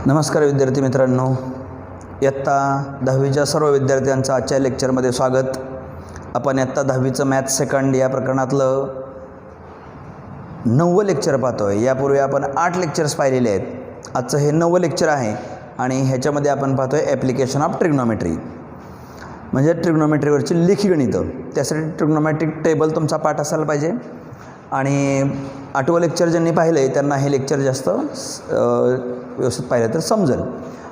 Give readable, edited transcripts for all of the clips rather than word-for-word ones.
नमस्कार विद्यार्थी मित्रांनो, इयत्ता 10वीच्या सर्व विद्यार्थ्यांचं आजच्या लेक्चरमध्ये स्वागत। आपण इयत्ता 10वीचं मॅथ सेकंड या प्रकरणातलं 9वं लेक्चर पाहतोय। यापूर्वी आपण 8 लेक्चर्स पाहिलेले आहेत। आजचं हे 9वं लेक्चर आहे आणि ह्याच्यामध्ये आपण पाहतोय ॲप्लिकेशन ऑफ ट्रिग्नोमेट्री, म्हणजे ट्रिग्नोमेट्रीवरची लेखी गणितं। त्यासाठी ट्रिग्नोमेट्रिक टेबल तुमचा पाठ असायला पाहिजे आणि 8वं लेक्चर ज्यांनी पाहिलं आहे त्यांना हे लेक्चर जास्त व्यवस्थित पाहिलं तर समजेल।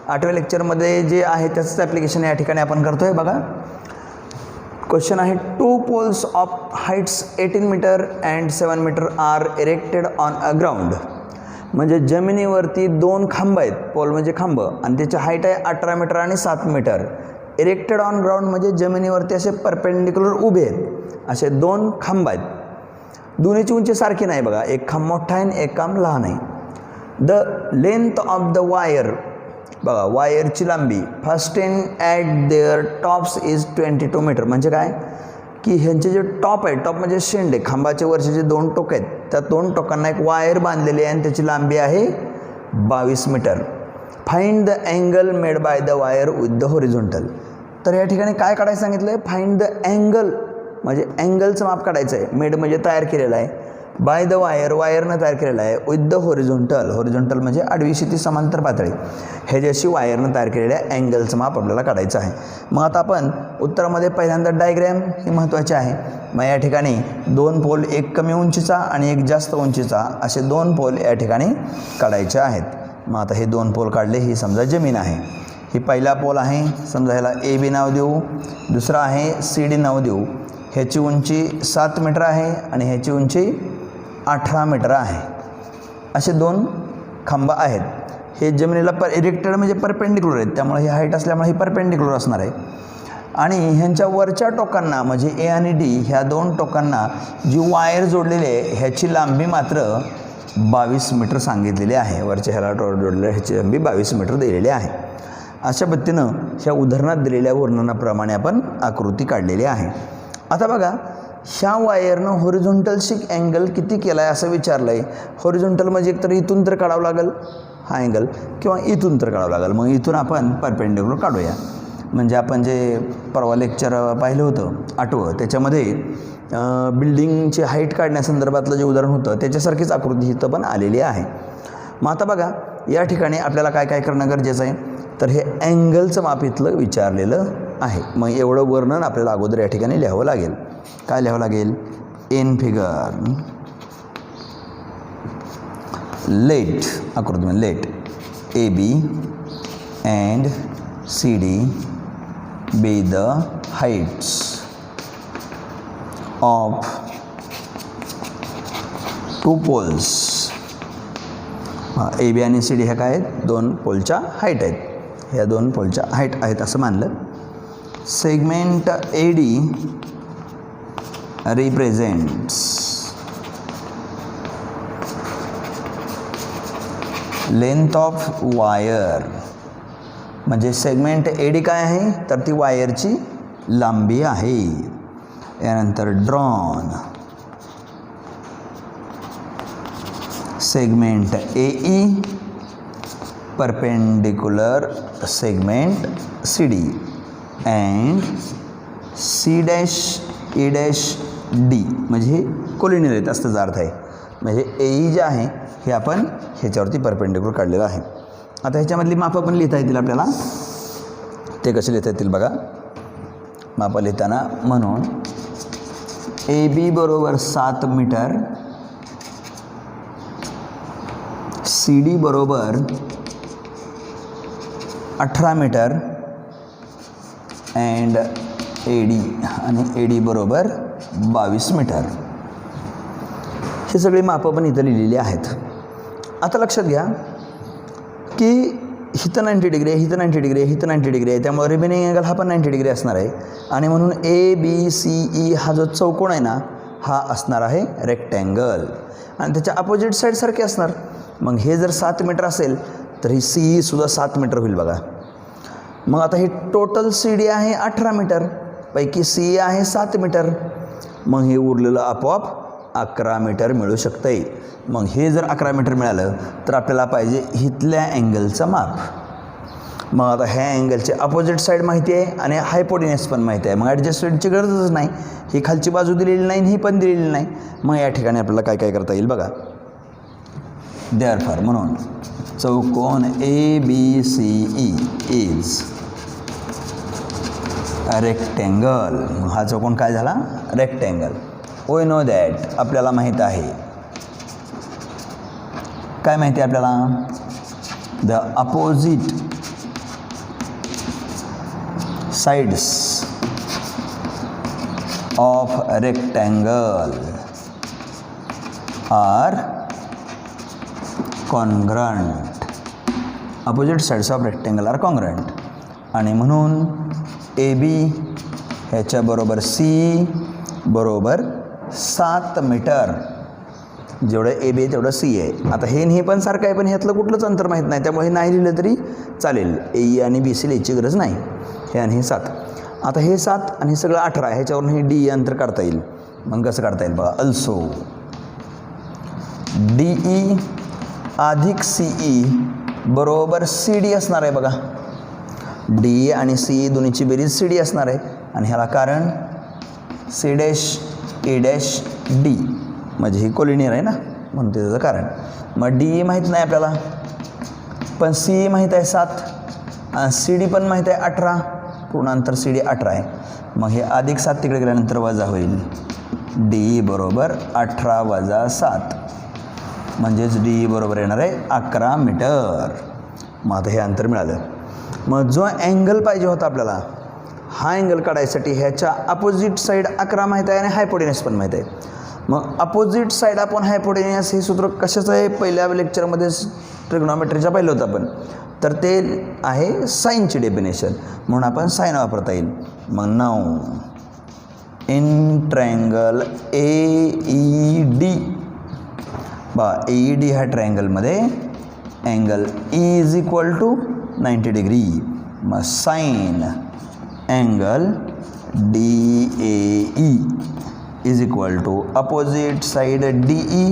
8व्या लेक्चरमध्ये जे आहे त्याचंच ॲप्लिकेशन या ठिकाणी आपण करतो आहे। बघा, क्वेश्चन आहे 2 poles of heights 18 metre and 7 metre are erected on a ground. म्हणजे जमिनीवरती 2 खांब आहेत, पोल म्हणजे खांब, आणि त्याची हाईट आहे 18 मीटर आणि 7 मीटर। इरेक्टेड ऑन ग्राउंड म्हणजे जमिनीवरती असे परपेंडिक्युलर उभे आहेत, असे 2 खांब आहेत। दोन्हीची उंची सारखी नाही, बघा, एक खांब मोठा आहे आणि एक खांब लहान आहे। The length of the wire, बघा, वायरची लांबी fasten at their tops is 22 metre. म्हणजे काय की ह्यांचे जे टॉप आहे, टॉप म्हणजे शेंडे, खांबाचे वरचे जे 2 टोक आहेत त्या 2 टोकांना एक वायर बांधलेली आहे आणि त्याची लांबी आहे 22 metre. Find the angle made by the wire with the horizontal. तर या ठिकाणी काय काढायचं सांगितलं आहे? फाइंड द अँगल म्हणजे अँगलचं माप काढायचं आहे। मेड म्हणजे तयार केलेलं आहे, बाय द वायर वायरनं तयार केलेलं आहे, विथ द हॉरिझॉन्टल, हॉरिझॉन्टल म्हणजे आडवी क्षैतिज समांतर पातळी, ह्याच्याशी वायरनं तयार केलेल्या अँगलचं माप आपल्याला काढायचं आहे। मग आता आपण उत्तरामध्ये पहिल्यांदा डायग्रॅम ही महत्त्वाची आहे। मग या ठिकाणी 2 पोल, एक कमी उंचीचा आणि एक जास्त उंचीचा, असे 2 पोल या ठिकाणी काढायचे आहेत। मग आता हे 2 पोल काढले, ही समजा जमीन आहे। ही पहिला पोल आहे, समजा ह्याला ए बी नाव देऊ, दुसरा आहे सी डी नाव देऊ। ह्याची उंची 7 मीटर आहे आणि ह्याची उंची 18 मीटर आहे। असे 2 खांब आहेत। हे जमिनीला इरेक्टेड म्हणजे परपेंडिक्युलर आहेत, त्यामुळे ही हाईट असल्यामुळे ही परपेंडिक्युलर असणार आहे। आणि ह्यांच्या वरच्या टोकांना म्हणजे ए आणि डी ह्या 2 टोकांना जी वायर जोडलेली आहे ह्याची लांबी मात्र 22 मीटर सांगितलेली आहे। वरच्या ह्याला जोडलेल्या ह्याची लांबी 22 मीटर दिलेली आहे। अशा पद्धतीनं ह्या उदाहरणात दिलेल्या वर्णनाप्रमाणे आपण आकृती काढलेली आहे। आता बघा, ह्या वायरनं हॉरिझॉन्टलशी अँगल किती केला आहे असं विचारलं आहे। हॉरिझॉन्टल म्हणजे एकतर इथून तर काढावं लागेल हा अँगल, किंवा इथून तर काढावं लागेल। मग इथून आपण परपेंडिक्युलर काढूया। म्हणजे आपण जे परवा लेक्चर पाहिलं होतं 8वं, त्याच्यामध्ये बिल्डिंगची हाईट काढण्यासंदर्भातलं जे उदाहरण होतं त्याच्यासारखीच आकृती इथं पण आलेली आहे। मग आता बघा, या ठिकाणी आपल्याला काय काय करणं गरजेचं आहे? तर हे अँगलचं माप इथलं विचारलेलं आहे। मग एवढं वर्णन आपल्याला अगोदर या ठिकाणी लिहावं लागेल। काय लिहावं लागेल? इन फिगर लेट, आकृतीमध्ये let A B and C D be the heights of 2 पोल्स। ए बी आणि सी डी ह्या काय आहेत? 2 पोलच्या हाईट आहेत, ह्या 2 पोलच्या हाईट आहेत असं मानलं। Segment A D represents length of wire, म्हणजे सेगमेंट ए डी काय आहे? तर ती वायरची लांबी आहे। यानंतर drawn segment A E perpendicular segment C D and C dash A dash D, म्हणजे हे कोलिनियर आहेत असं अर्थ आहे। म्हणजे ए ई जे आहे हे आपण ह्याच्यावरती परपेंडिक्युलर काढलेलं आहे। आता ह्याच्यामधली मापं पण लिहिता येतील आपल्याला, ते कसे लिहिता येतील बघा। मापं लिहिताना म्हणून ए बी बरोबर 7 मीटर, सी डी बरोबर 18 मीटर अँड ए डी, आणि ए डी बरोबर 22 मीटर। हे सगळी मापं पण इथं लिहिलेली आहेत। आता लक्षात घ्या की इथं 90 डिग्री आहे, इथं 90 डिग्री आहे, इथं 90 डिग्री आहे, त्यामुळे रिमेनिंग अँगल हा पण 90 डिग्री असणार आहे। आणि म्हणून ए बी सी ई हा जो चौकोन आहे ना, हा असणार आहे रेक्टँगल, आणि त्याच्या अपोजिट साईड सारखे असणार। मग हे जर 7 मीटर असेल तर ही सी ई सुद्धा 7 मीटर होईल बघा। मग आता ही टोटल सी डी आहे 18 मीटर, पैकी सी आहे 7 मीटर, मग हे उरलेलं आपोआप 11 मीटर मिळू शकतंय. मग हे जर 11 मीटर मिळालं तर आपल्याला पाहिजे इथल्या अँगलचं माप. मग आता ह्या अँगलचे अपोजिट साईड माहिती आहे आणि हायपोटेन्यूस पण माहिती आहे. मग ॲडजस्टमेंटची गरजच नाही. ही खालची बाजू दिलेली नाही, ही पण दिलेली नाही. मग या ठिकाणी आपल्याला काय काय करता येईल बघा. देअरफॉर म्हणून चौकोन ABCE इज रेक्टँगल. हा चौकोन काय झाला? रेक्टँगल. वी नो दॅट, आपल्याला माहीत आहे. काय माहिती आहे आपल्याला? The opposite sides of rectangle are congruent. Opposite sides of rectangle are congruent. आणि म्हणून AB ह्याच्याबरोबर C बरोबर 7 मीटर. जेवढं AB आहे तेवढं C आहे. आता हे पण सारखं आहे, पण ह्यातलं कुठलंच अंतर माहीत नाही, त्यामुळे हे नाही लिहिलं तरी चालेल. AE आणि BC लिहायची गरज नाही. हे आणि हे 7. आता हे 7 आणि हे सगळं 18 आहे. ह्याच्यावरून हे DE अंतर काढता येईल. मग कसं काढता येईल बघा. अल्सो DE अधिक CE बरोबर CD असणार आहे बघा. DE आणि CE दोन्हीची बेरीज CD असणार आहे. आणि ह्याला कारण C dash A dash D म्हणजे ही कोलिनियर आहे ना, म्हणून ते त्याचं कारण. मग DE माहीत नाही आपल्याला, पण CE माहीत आहे 7 आणि CD पण माहीत आहे 18. पूर्ण अंतर CD 18 आहे. मग हे अधिक 7 तिकडे गेल्यानंतर वजा होईल. DE बरोबर 18 वजा 7 म्हणजेच DE बरोबर येणार आहे 11 मीटर. मग आता हे अंतर मिळालं. मग जो अँगल पाहिजे होता आपल्याला, हा अँगल काढायसाठी ह्याच्या अपोजिट साईड 11 माहीत आहे आणि हायपोटेन्यूस पण माहीत आहे. मग अपोजिट साईड आपण हायपोटेन्यूस हे सूत्र कशाचं आहे? पहिल्या लेक्चरमध्ये ट्रिग्नॉमेट्रीच्या पाहिलं होतं आपण. तर ते आहे साईनची डेफिनेशन, म्हणून आपण साईन वापरता येईल. मग नाव इन ट्रायंगल AED बा AED ह्या ट्रायंगलमध्ये angle E is equal to 90 degree. मग sine angle DAE is equal to opposite side DE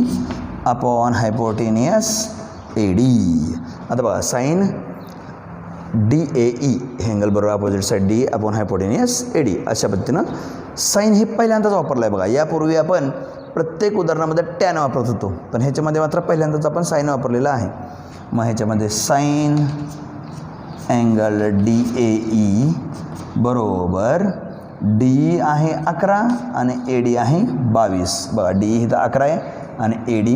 upon hypotenuse AD. आता बघा साईन DAE हे अँगल बरोबर opposite side DE upon hypotenuse AD. अशा पद्धतीनं साईन हे पहिल्यांदाच वापरलं आहे बघा. यापूर्वी आपण प्रत्येक उदाहरणामध्ये टॅन वापरत होतो, पण ह्याच्यामध्ये मात्र पहिल्यांदाच आपण साईन वापरलेलं आहे. मग ह्याच्यामध्ये साईन अँगल DAE बरोबर DE आहे 11 आणि AD आहे 22. बघा DE इथं 11 आहे आणि AD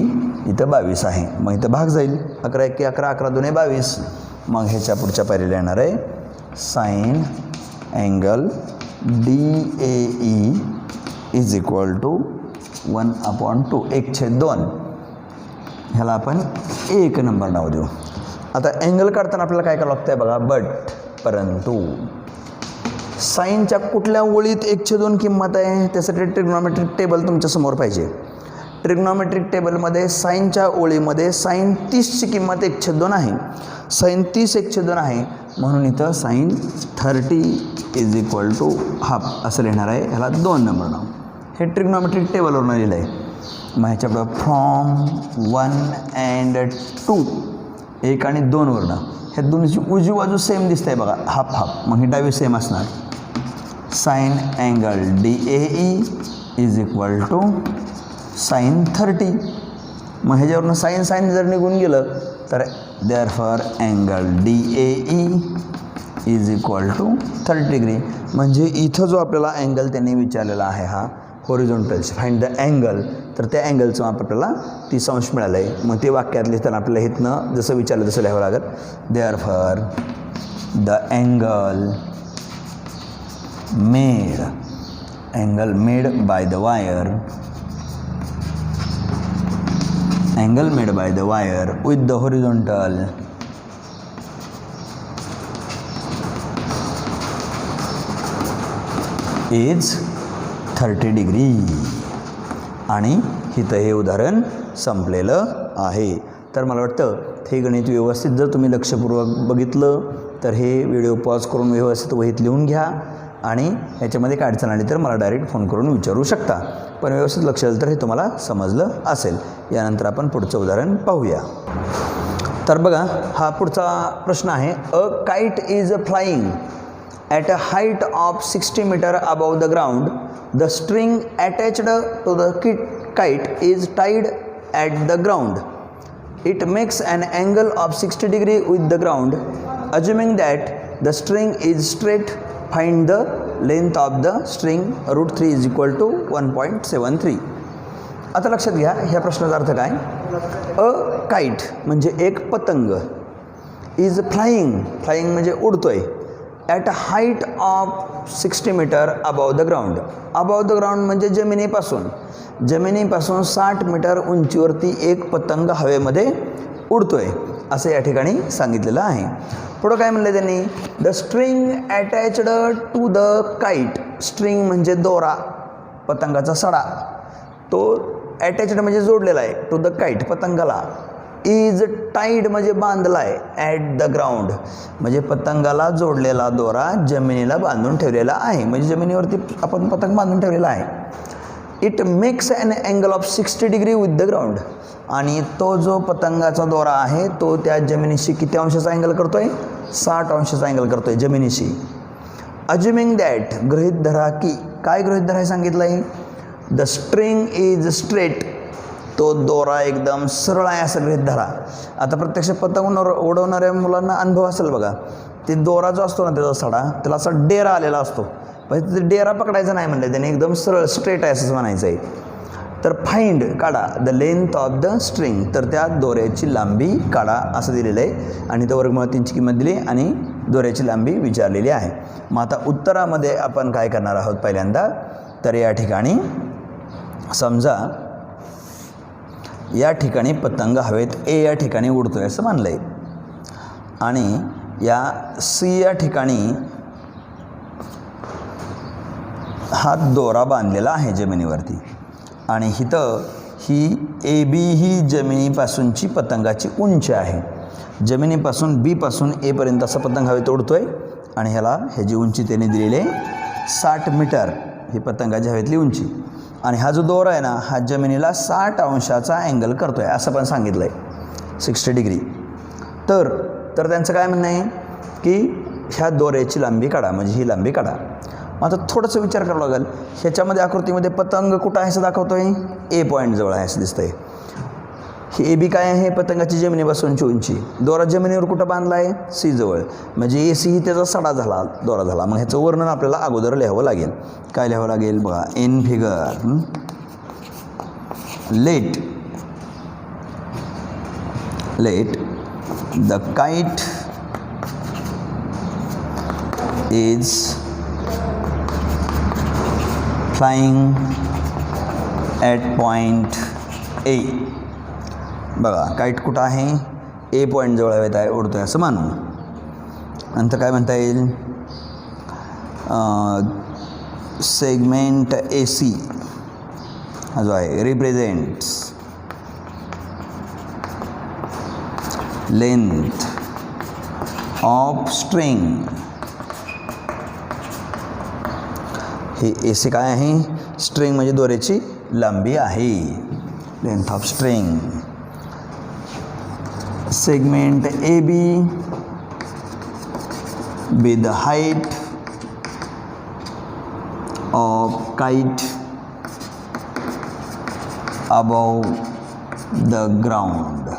इथं 22 आहे. मग इथं भाग जाईल. 11 1 11, 11 2 22. मग ह्याच्या पुढच्या पायरीला येणार आहे sine angle DAE is equal to 1/2 1/2. ह्याला आपण 1 नंबर नाव देऊ. आता अँगल काढताना आपल्याला काय करावं लागतं आहे बघा. परंतु साईनच्या कुठल्या ओळीत 1/2 किंमत आहे त्यासाठी ट्रिग्नॉमेट्रिक टेबल तुमच्यासमोर पाहिजे. ट्रिग्नॉमेट्रिक टेबलमध्ये साईनच्या ओळीमध्ये साईन 30ची किंमत 1/2 आहे. साईन 30 1/2 आहे, म्हणून इथं sine 30 is equal to half असं लिहिणार आहे. ह्याला 2 नंबर नाव. हे ट्रिग्नॉमेट्रिक टेबलवरून लिहिलं आहे. मग ह्याच्यापुढं फ्रॉम 1 and 2 1 आणि 2 वरनं ह्या दोन्हीची उजवी बाजू सेम दिसत आहे बघा. Half half. मग ही डावी सेम असणार. Sine angle DAE is equal to sine 30. मग ह्याच्यावरनं साईन जर निघून गेलं तर therefore angle DAE is equal to 30 degree. म्हणजे इथं जो आपल्याला अँगल त्यांनी विचारलेला आहे हा हॉरिझॉन्टल फाइंड द अँगल, तर त्या अँगलचं माप आपल्याला 30 अंश मिळालं आहे. मग ते वाक्यात लिहिताना आपल्याला इथनं जसं विचारलं तसं लिहावं लागेल. Therefore the angle made by the wire with the horizontal is 30 degree. आणि इथं हे उदाहरण संपलेलं आहे. तर मला वाटतं हे गणित व्यवस्थित जर तुम्ही लक्षपूर्वक बघितलं तर हे व्हिडिओ पॉज करून व्यवस्थित वहीत लिहून घ्या आणि ह्याच्यामध्ये काय अडचण आली तर मला डायरेक्ट फोन करून विचारू शकता. पण व्यवस्थित लक्ष दिलं तर हे तुम्हाला समजलं असेल. यानंतर आपण पुढचं उदाहरण पाहूया. तर बघा, हा पुढचा प्रश्न आहे. A kite is flying at a height of 60 metre above the ground. The string attached to the kite is tied at the ground. It makes an angle of 60 degree with the ground. Assuming that the string is straight, find the length of the string. Root 3 is equal to 1.73. आता लक्षात घ्या, ह्या प्रश्नाचा अर्थ काय. अ kite म्हणजे एक पतंग. इज फ्लाइंग, फ्लाइंग म्हणजे उडतोय. At a height of 60 metre above the ground. Above the ground म्हणजे जमिनीपासून 60 मीटर उंचीवरती एक पतंग हवेमध्ये उडतोय असं या ठिकाणी सांगितलेलं आहे. पुढं काय म्हणलं त्यांनी. The string attached to the kite. String म्हणजे दोरा, पतंगाचा सडा. तो अटॅच्ड म्हणजे जोडलेला आहे टू द काईट, पतंगाला. इज टाईड म्हणजे बांधला आहे. ॲट द ग्राउंड म्हणजे पतंगाला जोडलेला दोरा जमिनीला बांधून ठेवलेला आहे. म्हणजे जमिनीवरती आपण पतंग बांधून ठेवलेला आहे. It makes an angle of 60 degree with the ground. आणि तो जो पतंगाचा दोरा आहे तो त्या जमिनीशी किती अंशाचा अँगल करतोय. 60 अंशाचा अँगल करतोय जमिनीशी. अज्युमिंग दॅट गृहीत धरा की. काय गृहीत धरायला सांगितलं आहे. The string is straight. तो दोरा एकदम सरळ आहे असं गृहीत धरा. आता प्रत्यक्ष पतंग उडवणाऱ्या मुलांना अनुभव असेल बघा. ते दोरा जो असतो ना त्याचा सडा, त्याला असा डेरा आलेला असतो. म्हणजे ते डेरा पकडायचा नाही म्हणलं त्याने, एकदम सरळ स्ट्रेट आहे असंच म्हणायचं आहे. तर फाइंड काढा the length of the string. तर त्या दोऱ्याची लांबी काढा असं दिलेलं आहे. आणि तो वर्गमूळ 3ची किंमत दिली आणि दोऱ्याची लांबी विचारलेली आहे. मग आता उत्तरामध्ये आपण काय करणार आहोत पहिल्यांदा. तर या ठिकाणी समजा या ठिकाणी पतंग हवेत ए या ठिकाणी उडतोय असं मानलं आहे. आणि या सी या ठिकाणी हा दोरा बांधलेला आहे जमिनीवरती. आणि इथं ही ए बी ही जमिनीपासूनची पतंगाची उंची आहे. जमिनीपासून बीपासून एपर्यंत असा पतंग हवेत उडतोय. आणि ह्याची उंची त्याने दिलेली आहे 60 मीटर. ही पतंगाची हवेतली उंची. आणि हा जो दोरा आहे ना हा जमिनीला 60 अंशाचा अँगल करतो आहे असं पण सांगितलं आहे 60 डिग्री. तर त्यांचं काय म्हणणं आहे की ह्या दोऱ्याची लांबी काढा म्हणजे ही लांबी काढा. आता थोडंसं विचार करावं लागेल. ह्याच्यामध्ये आकृतीमध्ये पतंग कुठं आहे असं दाखवतो आहे. ए पॉईंट जवळ आहे असं दिसतंय. ही ए बी काय आहे. पतंगाची जमिनीपासूनची उंची. दोरा जमिनीवर कुठं बांधला आहे. सी जवळ. म्हणजे ए सी ही त्याचा सडा झाला, दोरा झाला. मग ह्याचं वर्णन आपल्याला अगोदर लिहावं लागेल. काय लिहावं लागेल बघा. In figure let the kite is flying at point A. बघा काईट कुठं आहे. ए पॉईंट जवळ हवेत आहे उडतोय असं मानू. नंतर काय म्हणता येईल. सेगमेंट ए सी हा जो आहे रिप्रेझेंट्स लेंथ ऑफ स्ट्रिंग. हे ए सी काय आहे. स्ट्रिंग म्हणजे दोऱ्याची लांबी आहे. Length of string. Segment A B with the height of kite above the ground.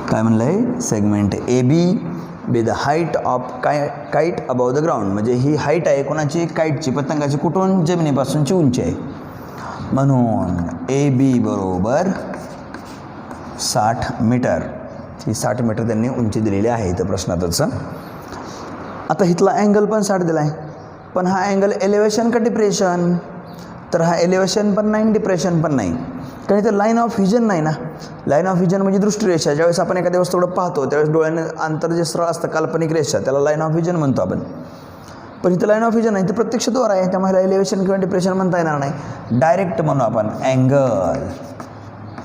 काय म्हणलं आहे. Segment A B with the height of kite above the ground. म्हणजे ही हाईट आहे कोणाची. काईटची, पतंगाची. कुठून. जमिनीपासूनची उंची आहे. म्हणून ए बी बरोबर 60 मीटर. ही 60 मीटर त्यांनी उंची दिलेली आहे इथं प्रश्नातच. आता इथला अँगल पण 60 दिला आहे. पण हा अँगल एलिव्हेशन का डिप्रेशन. तर हा एलिव्हेशन पण नाही डिप्रेशन पण नाही. कारण इथं लाईन ऑफ व्हिजन नाही ना. लाईन ऑफ व्हिजन म्हणजे दृष्टिरेषा. ज्यावेळेस आपण एखाद्या वस्तूकडं पाहतो त्यावेळेस डोळ्याने अंतर जे सरळ असतं काल्पनिक रेषा त्याला लाईन ऑफ व्हिजन म्हणतो आपण. पण इथं लाईन ऑफ व्हिजन नाही. तर प्रत्यक्ष द्वारा आहे त्यामुळे एलिव्हेशन किंवा डिप्रेशन म्हणता येणार नाही. डायरेक्ट म्हणू आपण angle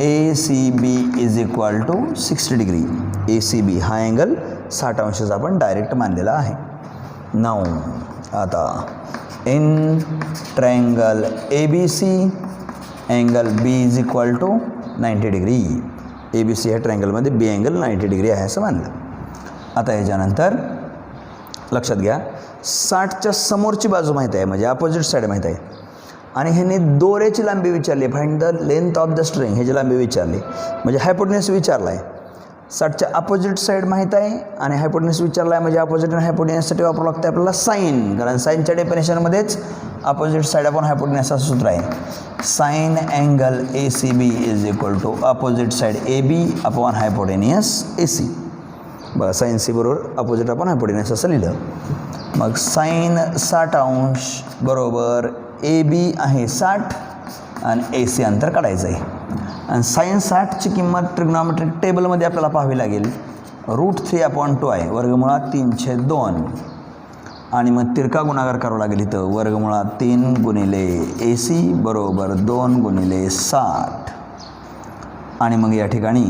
A C B is equal to 60 degree. A C B हा अँगल 60 अंशाचा आपण डायरेक्ट मानलेला आहे. 9. आता in triangle ABC angle B is equal to 90 degree. ABC ह्या ट्रायंगलमध्ये B अँगल 90 डिग्री आहे असं मानलं. आता याच्यानंतर लक्षात घ्या 60च्या समोरची बाजू माहीत आहे म्हणजे अपोजिट साईड माहीत आहे आणि ह्याने दोऱ्याची लांबी विचारली. Find the length of the string. ह्याची लांबी विचारली म्हणजे हायपोटेन्यूस विचारला आहे. 60च्या अपोजिट साईड माहीत आहे आणि हायपोटेन्यूस विचारला आहे म्हणजे अपोजिट आणि हायपोटेन्यूससाठी वापरावं लागतं आपल्याला साईन. कारण साईनच्या डेफिनेशनमध्येच अपोजिट साईड अपॉन हायपोटेन्यूस असं सूत्र आहे. Sine angle ACB is equal to opposite side AB upon hypotenuse AC. बरं साईन C बरोबर अपोजिट अपॉन हायपोटेन्यूस असं लिहिलं. मग साईन 60 अंश बरोबर AB आहे 60 आणि AC अंतर काढायचं आहे. आणि साईन 60ची किंमत ट्रिग्नॉमेट्रिक टेबलमध्ये आपल्याला पाहावी लागेल. √3/2 आहे वर्गमुळात 3/2 आणि मग तिरका गुणाकार करावा लागेल इथं वर्गमुळात 3 गुणिले AC बरोबर 2 गुणिले 60 आणि मग या ठिकाणी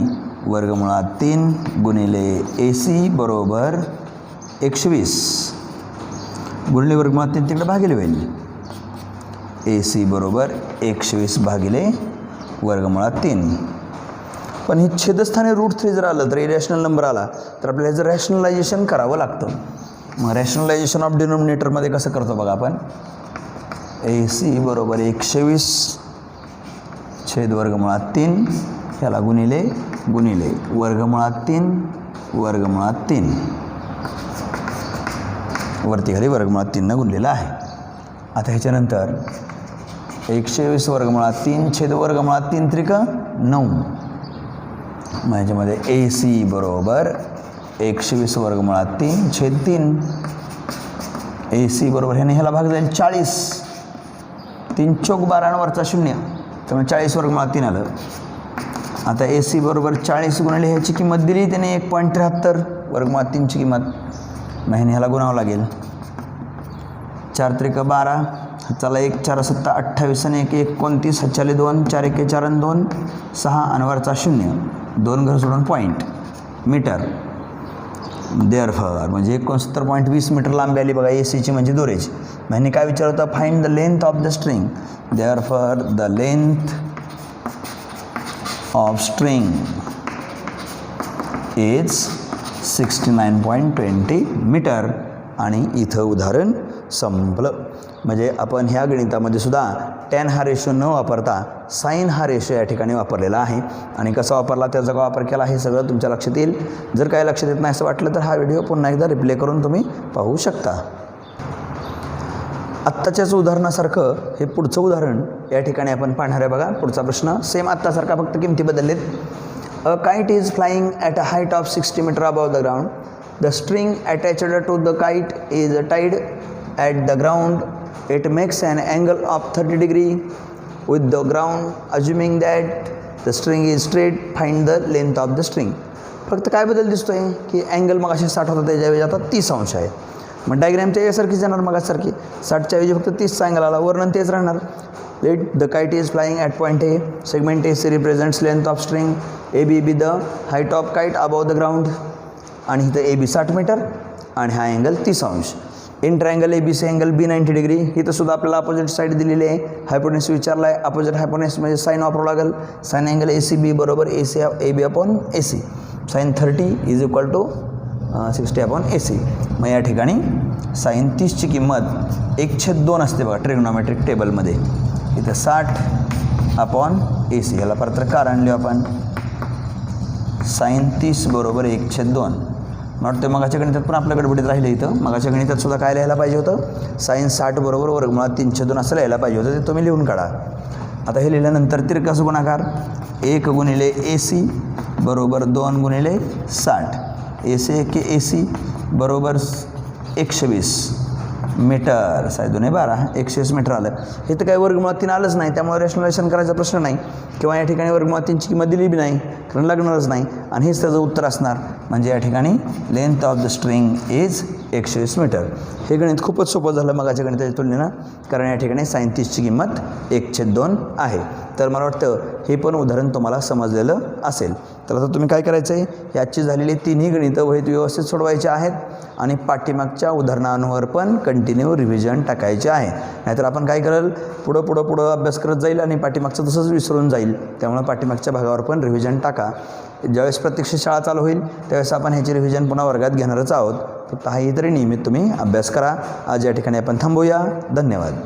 वर्गमुळात 3 गुणिले AC बरोबर 120 गुणिले वर्गमुळात 3 तिकडे भागिले होईल. AC बरोबर 120 भागिले वर्गमुळात 3. पण हे छेदस्थानी √3 जर आलं तर इरॅशनल नंबर आला तर आपल्याला जर रॅशनलायझेशन करावं लागतं. मग रॅशनलायझेशन ऑफ डिनोमिनेटरमध्ये कसं करतो बघा आपण. AC बरोबर 120 छेद वर्गमुळात 3 ह्याला गुणिले गुणिले वर्गमुळात 3 वर्गमुळात 3 वरती खाली वर्गमुळात 3 गुणलेला आहे. आता ह्याच्यानंतर 120 वर्गमुळात 3 छेद वर्गमुळात 3 त्रिक 9. मग ह्याच्यामध्ये AC बरोबर 120 वर्गमुळात 3 छेद 3. AC बरोबर ह्याने ह्याला भाग जाईल 40. 3 चौक 12 आणि वरचा 0 त्यामुळे 40 वर्गमुळात 3 आलं. आता AC बरोबर 40 गुणिले ह्याची किंमत दिली त्याने 1.73 वर्गमुळात 3ची किंमत. मग ह्याने ह्याला गुणावं लागेल 4 त्रिक 12 चला 1 4 7 28 आणि 1 29 हातच्याले 2 4 1 4 आणि 2 6 आणि वरचा 0 2 घर सोडून पॉईंट मीटर. देअरफॉर म्हणजे 69.20 मीटर लांबी आली बघा ACची म्हणजे दोऱ्याची. मग ह्याने काय विचारलं होतं find the length of the string. Therefore the length of string is 69.20 metre. आणि इथं उदाहरण संपलं. म्हणजे आपण ह्या गणितामध्ये सुद्धा tan हा रेशो न वापरता साईन हा रेशो या ठिकाणी वापरलेला आहे. आणि कसा वापरला त्याचा का वापर केला हे सगळं तुमच्या लक्षात येईल. जर काय लक्षात येत नाही असं वाटलं तर हा व्हिडिओ पुन्हा एकदा रिप्ले करून तुम्ही पाहू शकता. आत्ताच्याच उदाहरणासारखं हे पुढचं उदाहरण या ठिकाणी आपण पाहणार आहे बघा. पुढचा प्रश्न सेम आत्तासारखा फक्त किमती बदललेत. A kite is flying at a height of 60 metre above the ground. The string attached to the kite is tied at the ground. It makes an angle of 30 degree with the ground. Assuming that the string is straight, find the length of the string. फक्त काय बदल दिसतोय की angle मग असे 60 होता त्याच्याऐवजी आता 30 अंश आहे. मग डायग्रामच्या यासारखीच जाणार मगासारखी 60च्या ऐवजी फक्त 30चा अँगल आला वर्णन तेच राहणार. Let the kite is flying at point A. Segment AC represents length of string. AB be the height of kite above the ground. आणि इथं AB 60 मीटर आणि हा अँगल 30 अंश. In triangle ABC angle B 90 degree. इथं सुद्धा आपल्याला opposite side दिलेली आहे. हायपोटेन्यूस विचारला आहे. अपोजिट हायपोटेन्यूस म्हणजे साईन वापरावं लागेल. साईन अँगल ACB बरोबर AB upon AC. Sine 30 is equal to 60 upon AC. मग या ठिकाणी साईन 30ची किंमत 1/2 असते बघा ट्रिग्नॉमेट्रिक टेबलमध्ये. इथं 60 अपॉन AC याला परत कारण लिहू आपण. साईन 30 बरोबर 1/2. मला वाटतं मगाच्या गणितात पण आपल्या गडबडीत राहिलं इथं. मगाच्या गणितात सुद्धा काय लिहायला पाहिजे होतं साईन 60 बरोबर वर्गमुळात 3/2 असं लिहायला पाहिजे होतं. ते तुम्ही लिहून काढा. आता हे लिहिल्यानंतर तिरकास गुणाकार 1 गुणिले AC बरोबर 2 गुणिले 60. AC के AC बरोबर 120 मीटर. 2×12 120 मीटर आलं. हे तर काही वर्गमुळात 3 आलंच नाही त्यामुळे रॅशनलायझेशन करायचा प्रश्न नाही किंवा या ठिकाणी वर्गमुळात 3ची किंमत दिली बी नाही कारण लागणारच नाही. आणि हेच त्याचं उत्तर असणार. म्हणजे या ठिकाणी length of the string is 120 metre. हे गणित खूपच सोपं झालं मगाच्या गणिताच्या तुलनेनं कारण या ठिकाणी साईन 30ची किंमत 1/2 आहे. तर मला वाटतं हे पण उदाहरण तुम्हाला समजलेलं असेल. तर आता तुम्ही काय करायचं आहे, याची झालेली तिन्ही गणितं वहीत व्यवस्थित सोडवायची आहेत आणि पाठीमागच्या उदाहरणांवर पण कंटिन्यू रिव्हिजन टाकायचे आहे. नाहीतर आपण काय करेल, पुढं अभ्यास करत जाईल आणि पाठीमागचं तसंच विसरून जाईल. त्यामुळे पाठीमागच्या भागावर पण रिव्हिजन टाका. ज्यावेळेस प्रत्यक्ष शाळा चालू होईल त्यावेळेस आपण ह्याची रिव्हिजन पुन्हा वर्गात घेणारच आहोत. तर काही तरी नियमित तुम्ही अभ्यास करा. आज या ठिकाणी आपण थांबूया. धन्यवाद.